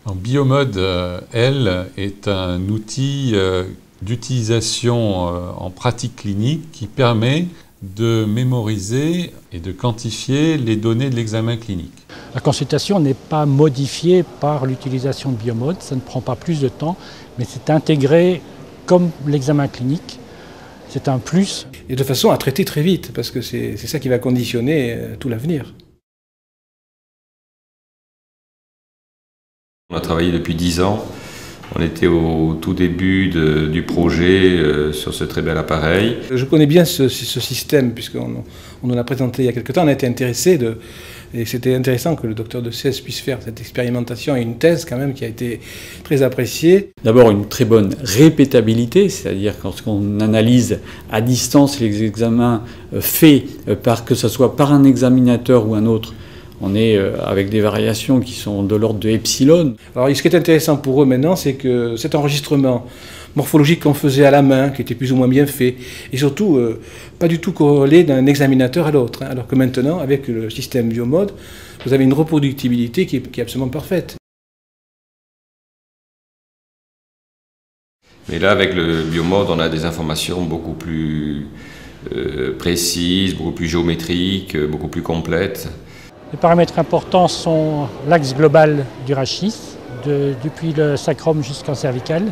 En Biomode, elle, est un outil d'utilisation en pratique clinique qui permet de mémoriser et de quantifier les données de l'examen clinique. La consultation n'est pas modifiée par l'utilisation de Biomode, ça ne prend pas plus de temps, mais c'est intégré comme l'examen clinique. C'est un plus. Et de façon à traiter très vite, parce que c'est ça qui va conditionner tout l'avenir. On a travaillé depuis 10 ans. On était au tout début du projet sur ce très bel appareil. Je connais bien ce système, puisqu'on nous l'a présenté il y a quelque temps. On a été intéressés et c'était intéressant que le docteur Dessès puisse faire cette expérimentation et une thèse quand même qui a été très appréciée. D'abord une très bonne répétabilité, c'est-à-dire quand on analyse à distance les examens faits, que ce soit par un examinateur ou un autre, on est avec des variations qui sont de l'ordre de epsilon. Alors ce qui est intéressant pour eux maintenant, c'est que cet enregistrement morphologique qu'on faisait à la main, qui était plus ou moins bien fait, et surtout pas du tout corrélé d'un examinateur à l'autre, alors que maintenant, avec le système Biomode, vous avez une reproductibilité qui est absolument parfaite. Mais là, avec le Biomode, on a des informations beaucoup plus précises, beaucoup plus géométriques, beaucoup plus complètes. Les paramètres importants sont l'axe global du rachis, depuis le sacrum jusqu'en cervical,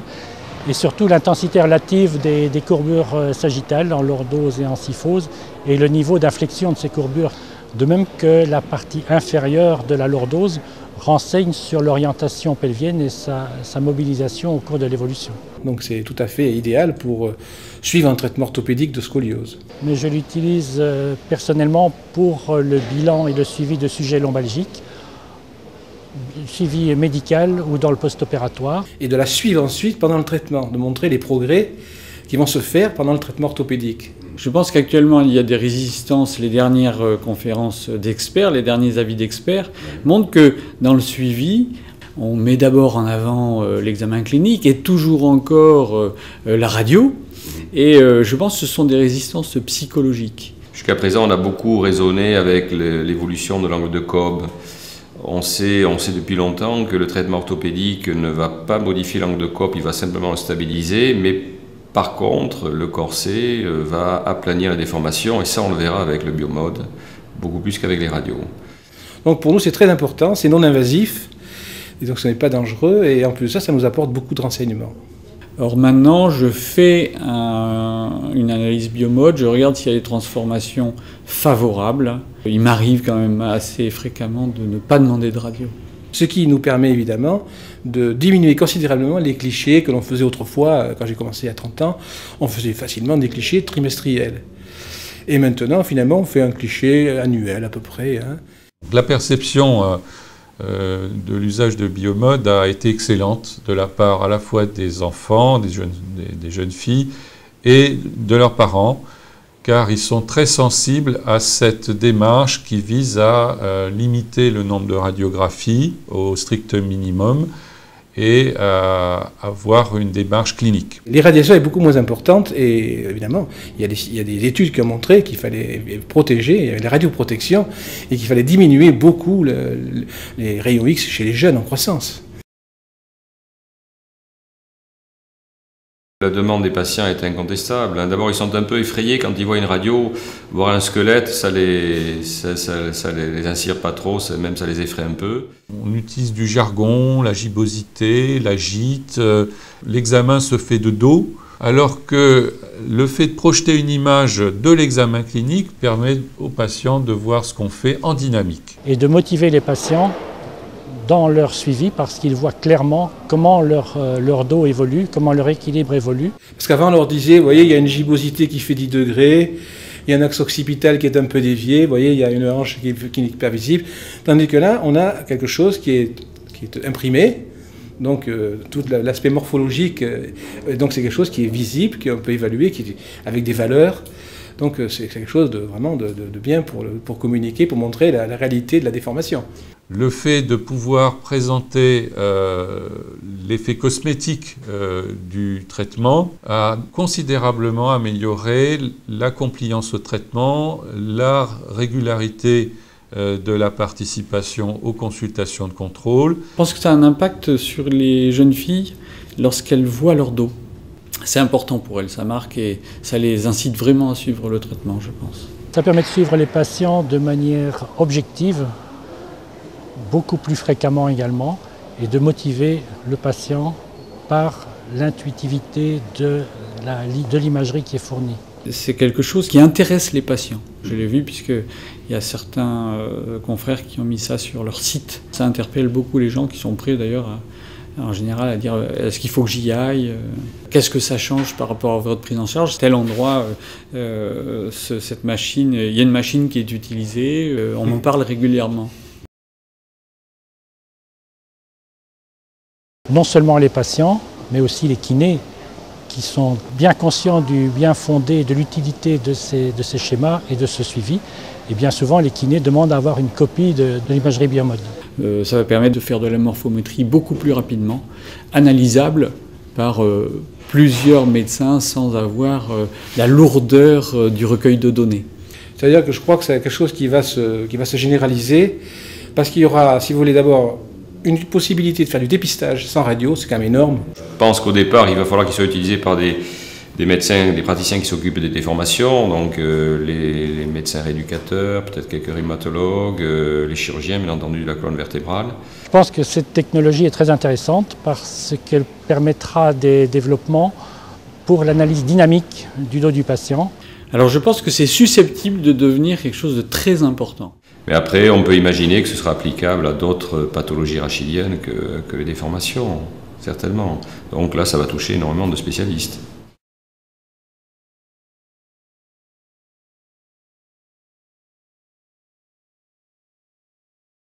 et surtout l'intensité relative des courbures sagittales en lordose et en syphose, et le niveau d'inflexion de ces courbures. De même que la partie inférieure de la lordose renseigne sur l'orientation pelvienne et sa mobilisation au cours de l'évolution. Donc c'est tout à fait idéal pour suivre un traitement orthopédique de scoliose. Mais je l'utilise personnellement pour le bilan et le suivi de sujets lombalgiques, suivi médical ou dans le post-opératoire. Et de la suivre ensuite pendant le traitement, de montrer les progrès qui vont se faire pendant le traitement orthopédique. Je pense qu'actuellement, il y a des résistances. Les dernières conférences d'experts, les derniers avis d'experts montrent que dans le suivi, on met d'abord en avant l'examen clinique et toujours encore la radio. Et je pense que ce sont des résistances psychologiques. Jusqu'à présent, on a beaucoup raisonné avec l'évolution de l'angle de Cobb. On sait depuis longtemps que le traitement orthopédique ne va pas modifier l'angle de Cobb, il va simplement le stabiliser, mais par contre, le corset va aplanir la déformation, et ça on le verra avec le Biomode, beaucoup plus qu'avec les radios. Donc pour nous c'est très important, c'est non invasif, et donc ce n'est pas dangereux, et en plus de ça, ça nous apporte beaucoup de renseignements. Alors maintenant, je fais une analyse Biomode, je regarde s'il y a des transformations favorables. Il m'arrive quand même assez fréquemment de ne pas demander de radio. Ce qui nous permet évidemment de diminuer considérablement les clichés que l'on faisait autrefois, quand j'ai commencé il y a 30 ans, on faisait facilement des clichés trimestriels. Et maintenant, finalement, on fait un cliché annuel à peu près. La perception de l'usage de Biomode a été excellente de la part à la fois des enfants, des jeunes filles et de leurs parents, car ils sont très sensibles à cette démarche qui vise à limiter le nombre de radiographies au strict minimum et à avoir une démarche clinique. L'irradiation est beaucoup moins importante et évidemment, il y a des études qui ont montré qu'il fallait protéger, la radioprotection, et qu'il fallait diminuer beaucoup les rayons X chez les jeunes en croissance. La demande des patients est incontestable. D'abord, ils sont un peu effrayés quand ils voient une radio, voir un squelette, ça les inspire pas trop, même ça les effraie un peu. On utilise du jargon, la gibbosité, la gîte. L'examen se fait de dos, alors que le fait de projeter une image de l'examen clinique permet aux patients de voir ce qu'on fait en dynamique. Et de motiver les patients dans leur suivi parce qu'ils voient clairement comment leur dos évolue, comment leur équilibre évolue. Parce qu'avant on leur disait, vous voyez, il y a une gibbosité qui fait 10 degrés, il y a un axe occipital qui est un peu dévié, vous voyez, il y a une hanche qui n'est pas visible. Tandis que là, on a quelque chose qui est imprimé, donc tout l'aspect morphologique, donc c'est quelque chose qui est visible, qu'on peut évaluer, avec des valeurs. Donc c'est quelque chose vraiment de bien pour communiquer, pour montrer la réalité de la déformation. Le fait de pouvoir présenter l'effet cosmétique du traitement a considérablement amélioré la compliance au traitement, la régularité de la participation aux consultations de contrôle. Je pense que ça a un impact sur les jeunes filles lorsqu'elles voient leur dos. C'est important pour elles, ça marque et ça les incite vraiment à suivre le traitement, je pense. Ça permet de suivre les patients de manière objective, beaucoup plus fréquemment également, et de motiver le patient par l'intuitivité de l'imagerie qui est fournie. C'est quelque chose qui intéresse les patients. Je l'ai vu puisqu'il y a certains confrères qui ont mis ça sur leur site. Ça interpelle beaucoup les gens qui sont prêts d'ailleurs en général à dire est-ce qu'il faut que j'y aille, qu'est-ce que ça change par rapport à votre prise en charge, tel endroit, cette machine, il y a une machine qui est utilisée, on m'en parle régulièrement. Non seulement les patients, mais aussi les kinés, qui sont bien conscients du bien fondé et de l'utilité de ces schémas et de ce suivi. Et bien souvent, les kinés demandent à avoir une copie de l'imagerie biomode. Ça va permettre de faire de la morphométrie beaucoup plus rapidement, analysable par plusieurs médecins sans avoir la lourdeur du recueil de données. C'est-à-dire que je crois que c'est quelque chose qui va se généraliser, parce qu'il y aura, si vous voulez, d'abord une possibilité de faire du dépistage sans radio, c'est quand même énorme. Je pense qu'au départ, il va falloir qu'il soit utilisé par des médecins, des praticiens qui s'occupent des déformations, donc les médecins rééducateurs, peut-être quelques rhumatologues, les chirurgiens, bien entendu, de la colonne vertébrale. Je pense que cette technologie est très intéressante parce qu'elle permettra des développements pour l'analyse dynamique du dos du patient. Alors je pense que c'est susceptible de devenir quelque chose de très important. Mais après, on peut imaginer que ce sera applicable à d'autres pathologies rachidien que les déformations, certainement. Donc là, ça va toucher énormément de spécialistes.